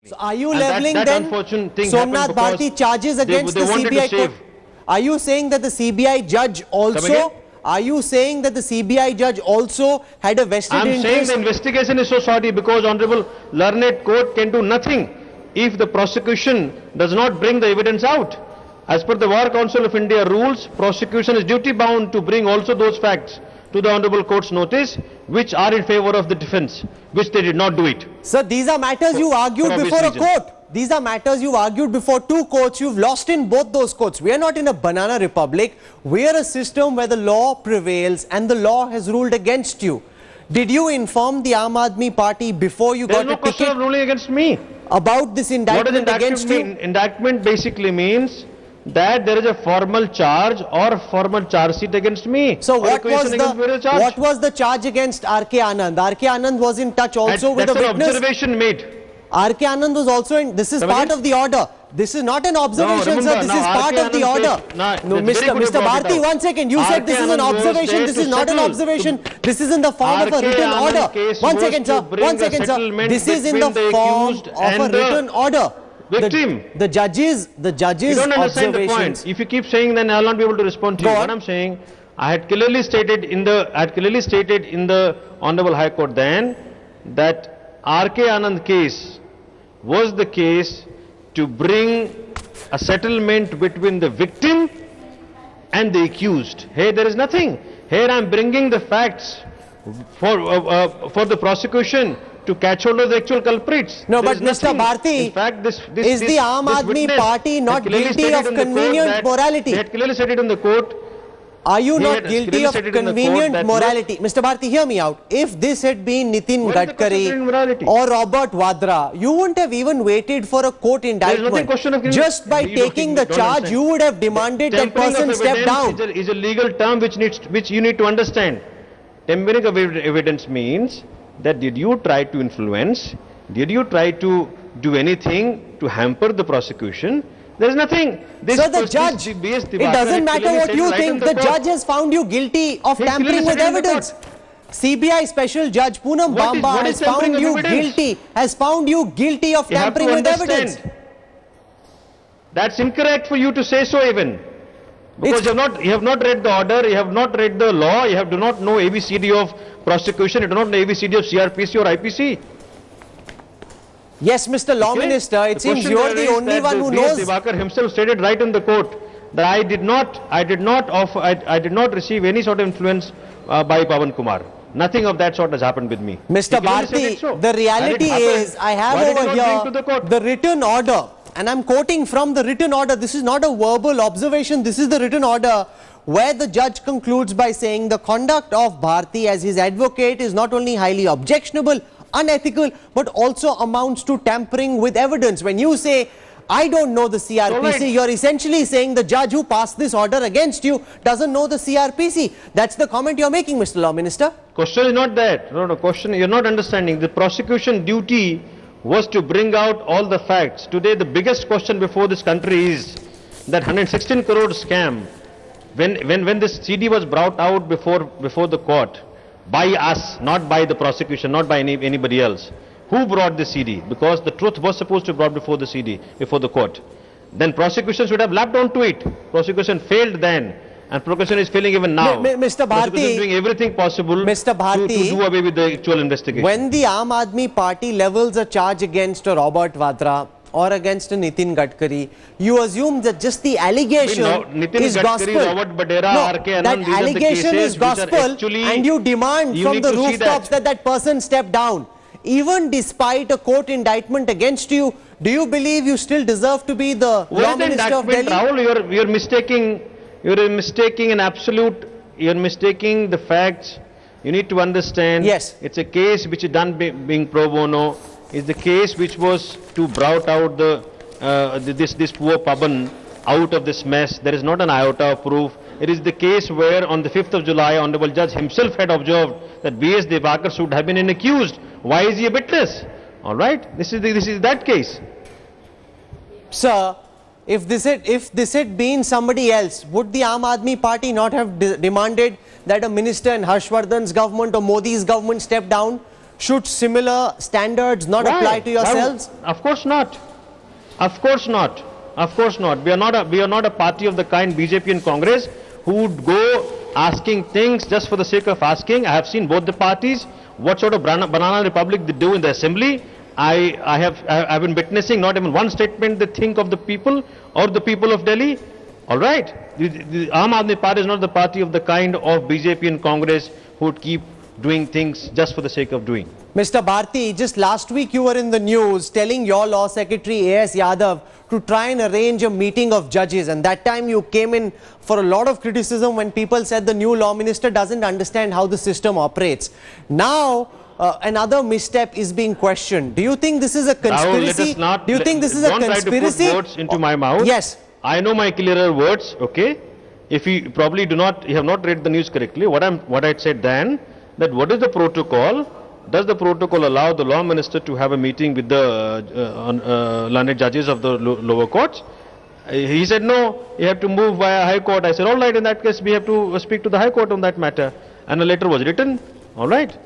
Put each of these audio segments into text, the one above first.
So are you leveling then Somnath Bharti charges against the CBI court? Are you saying that the CBI judge also? Are you saying that the CBI judge also had a vested interest? I am saying the investigation is so shoddy because Honorable Learned Court can do nothing if the prosecution does not bring the evidence out. As per the Bar Council of India rules, prosecution is duty bound to bring also those facts to the Honorable Court's notice which are in favor of the defense, which they did not do it. Sir, these are matters you argued before a court. These are matters you argued before two courts. You've lost in both those courts. We are not in a banana republic. We are a system where the law prevails and the law has ruled against you. Did you inform the Aam Aadmi Party before you got a ticket? There is no question of ruling against me. About this indictment against you? Indictment basically means that there is a formal charge or a formal charge sheet against me. So what was the charge against R.K. Anand? R.K. Anand was in touch also with a witness. That's an observation made. R.K. Anand was also in, this is part of the order. This is not an observation, sir. This is part of the order. No, Mr. Bharti, 1 second. You said this is an observation. This is not an observation. This is in the form of a written order. 1 second, sir. 1 second, sir. This is in the form of a written order. Victim. The judges you don't understand the point. If you keep saying, then I will not be able to respond to you. What I am saying, I had clearly stated in the Honorable High Court then that R.K. Anand case was the case to bring a settlement between the victim and the accused. Here there is nothing. Here I am bringing the facts for the prosecution to catch hold of the actual culprits. No, but Mr. Bharti, in fact, is the Aam Aadmi Party not guilty of convenient morality? They had clearly said it in the court. Are you not guilty of convenient morality? Mr. Bharti, hear me out. If this had been Nitin Gadkari or Robert Vadra, you wouldn't have even waited for a court indictment. Just by taking the charge, you would have demanded that person step down. Is a legal term which you need to understand. Tempering of evidence means that did you try to influence, did you try to do anything to hamper the prosecution? There is nothing. So the judge, it doesn't matter what you think, the judge has found you guilty of tampering with evidence. CBI Special Judge Poonam Bamba has found you guilty of tampering with evidence. That's incorrect for you to say so even. Because you have not read the order, you have not read the law, you do not know ABCD of prosecution, you do not know ABCD of CRPC or IPC. Yes, Mr. Law Minister, it seems you are the only one who knows. Divakar himself stated right in the court that I did not receive any sort of influence by Pawan Kumar. Nothing of that sort has happened with me. Mr. Bharti, the reality is, I have over here the written order. And I'm quoting from the written order. This is not a verbal observation. This is the written order where the judge concludes by saying the conduct of Bharti as his advocate is not only highly objectionable, unethical, but also amounts to tampering with evidence. When you say, I don't know the CRPC, you're essentially saying the judge who passed this order against you doesn't know the CRPC. That's the comment you're making, Mr. Law Minister. Question is not that. No, question, you're not understanding. The prosecution duty was to bring out all the facts. Today the biggest question before this country is that 116 crore scam. When this CD was brought out before the court by us, not by the prosecution, not by anybody else. Who brought the CD? Because the truth was supposed to be brought before the court. Then prosecution should have lapped onto it. Prosecution failed then. And prosecution is failing even now. Mr. Bharti, is doing everything possible to do away with the actual investigation. When the Aam Aadmi Party levels a charge against Robert Vadra or against Nitin Gadkari, you assume that just the allegation is gospel. That allegation is gospel and you demand from the rooftops that person step down. Even despite a court indictment against you, do you believe you still deserve to be the Law Minister of Delhi? Rahul, you're mistaking the facts. You need to understand. Yes. It's a case which is done being pro bono. It's the case which was to brought out this poor Paban out of this mess. There is not an iota of proof. It is the case where on the 5th of July, Honorable Judge himself had observed that B.S. Divakar should have been accused. Why is he a witness? All right. This is that case. Sir, if this had been somebody else, would the Aam Aadmi Party not have demanded that a minister in Harshvardhan's government or Modi's government step down? Should similar standards not apply to yourselves? Of course not. Of course not. Of course not. We are not a party of the kind BJP and Congress who would go asking things just for the sake of asking. I have seen both the parties, what sort of banana republic they do in the assembly. I've been witnessing not even one statement they think of the people or the people of Delhi. All right. The Aam Aadmi Party is not the party of the kind of BJP and Congress who would keep doing things just for the sake of doing. Mr. Bharti, just last week you were in the news telling your Law Secretary A.S. Yadav to try and arrange a meeting of judges, and that time you came in for a lot of criticism when people said the new Law Minister doesn't understand how the system operates. Now, another misstep is being questioned. Do you think this is a conspiracy? Do you think this is a conspiracy? Don't try to put words into my mouth. Yes. I know my clearer words, okay? If you probably you have not read the news correctly, what I said then, that what is the protocol? Does the protocol allow the Law Minister to have a meeting with the learned judges of the lower courts? He said no, you have to move via High Court. I said all right, in that case we have to speak to the High Court on that matter. And a letter was written, all right.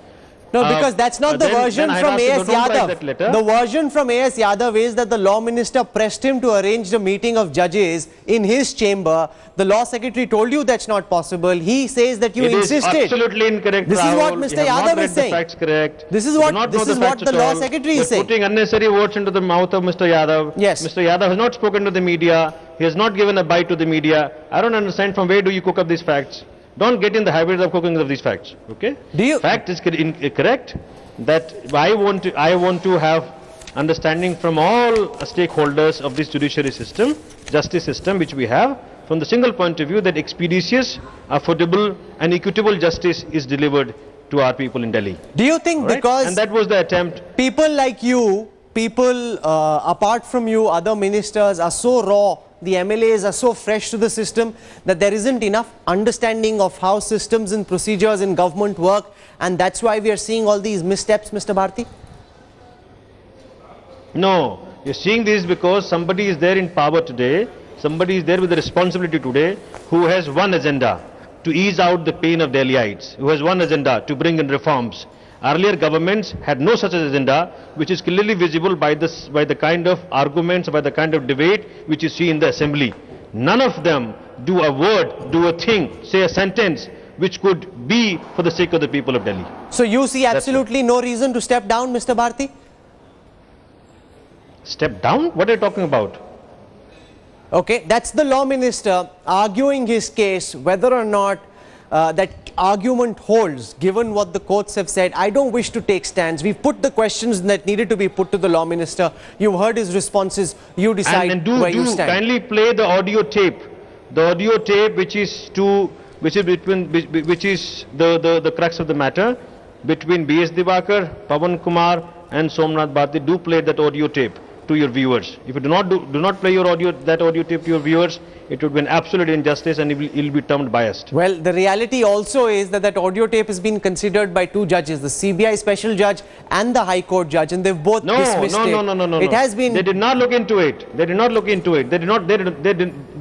No, because that's not the version from A.S. Yadav. The version from A.S. Yadav is that the Law Minister pressed him to arrange the meeting of judges in his chamber. The Law Secretary told you that's not possible. He says that you insisted. It is absolutely incorrect, This is what Mr. Yadav is saying. The facts correct. This is what the Law Secretary is saying. Putting unnecessary words into the mouth of Mr. Yadav. Yes. Mr. Yadav has not spoken to the media. He has not given a bite to the media. I don't understand from where do you cook up these facts. Don't get in the habit of cooking of these facts, okay? Fact is correct that I want to have understanding from all stakeholders of this judiciary system, justice system which we have, from the single point of view that expeditious, affordable and equitable justice is delivered to our people in Delhi. Do you think because... And that was the attempt. People like you, people apart from you, other ministers are so raw, the MLAs are so fresh to the system that there isn't enough understanding of how systems and procedures in government work, and that's why we are seeing all these missteps, Mr. Bharti? No, you're seeing this because somebody is there in power today, somebody is there with the responsibility today who has one agenda, to ease out the pain of Delhiites, who has one agenda, to bring in reforms. Earlier governments had no such agenda, which is clearly visible by the kind of arguments, by the kind of debate which you see in the assembly. None of them do a word, do a thing, say a sentence which could be for the sake of the people of Delhi. So you see absolutely no reason to step down, Mr. Bharti? Step down? What are you talking about? Okay, that's the Law Minister arguing his case, whether or not that argument holds, given what the courts have said. I don't wish to take stands. We've put the questions that needed to be put to the Law Minister. You've heard his responses. You decide where you stand. Kindly play the audio tape. The audio tape which is the crux of the matter between B.S. Divakar, Pawan Kumar and Somnath Bharti. Do play that audio tape to your viewers. If you do not play that audio tape to your viewers, it would be an absolute injustice and it will be termed biased. Well, the reality also is that audio tape has been considered by two judges, the CBI special judge and the High Court judge, and they've both dismissed it. No. It has been... They did not look into it. They did not look into it. They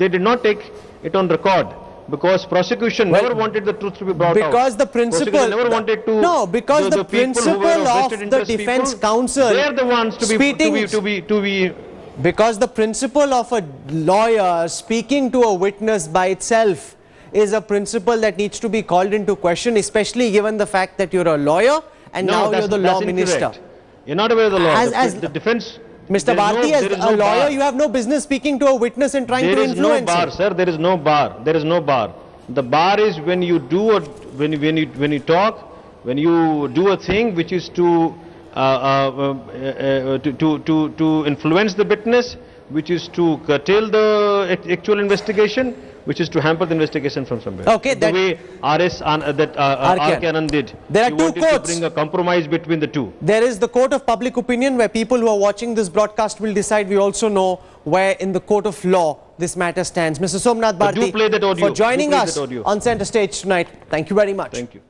did not take it on record. Because prosecution never wanted the truth to be brought out. Because the principle... never wanted to... No, because the principle of the defense counsel... They are the ones to be... Because the principle of a lawyer speaking to a witness by itself is a principle that needs to be called into question, especially given the fact that you're a lawyer and now you're the Law Minister. You're not aware of the law. The defense... Mr. Bharti, as a lawyer, you have no business speaking to a witness and trying to influence him. There is no bar, sir. There is no bar. There is no bar. The bar is when you do when you talk, when you do a thing which is to influence the witness, which is to curtail the actual investigation, which is to hamper the investigation from somewhere. Okay, the way R.K. Anand did. There are two courts. To bring a compromise between the two. There is the court of public opinion where people who are watching this broadcast will decide. We also know where in the court of law this matter stands. Mr. Somnath Bharti, play that audio. for joining us on Center Stage tonight. Thank you very much. Thank you.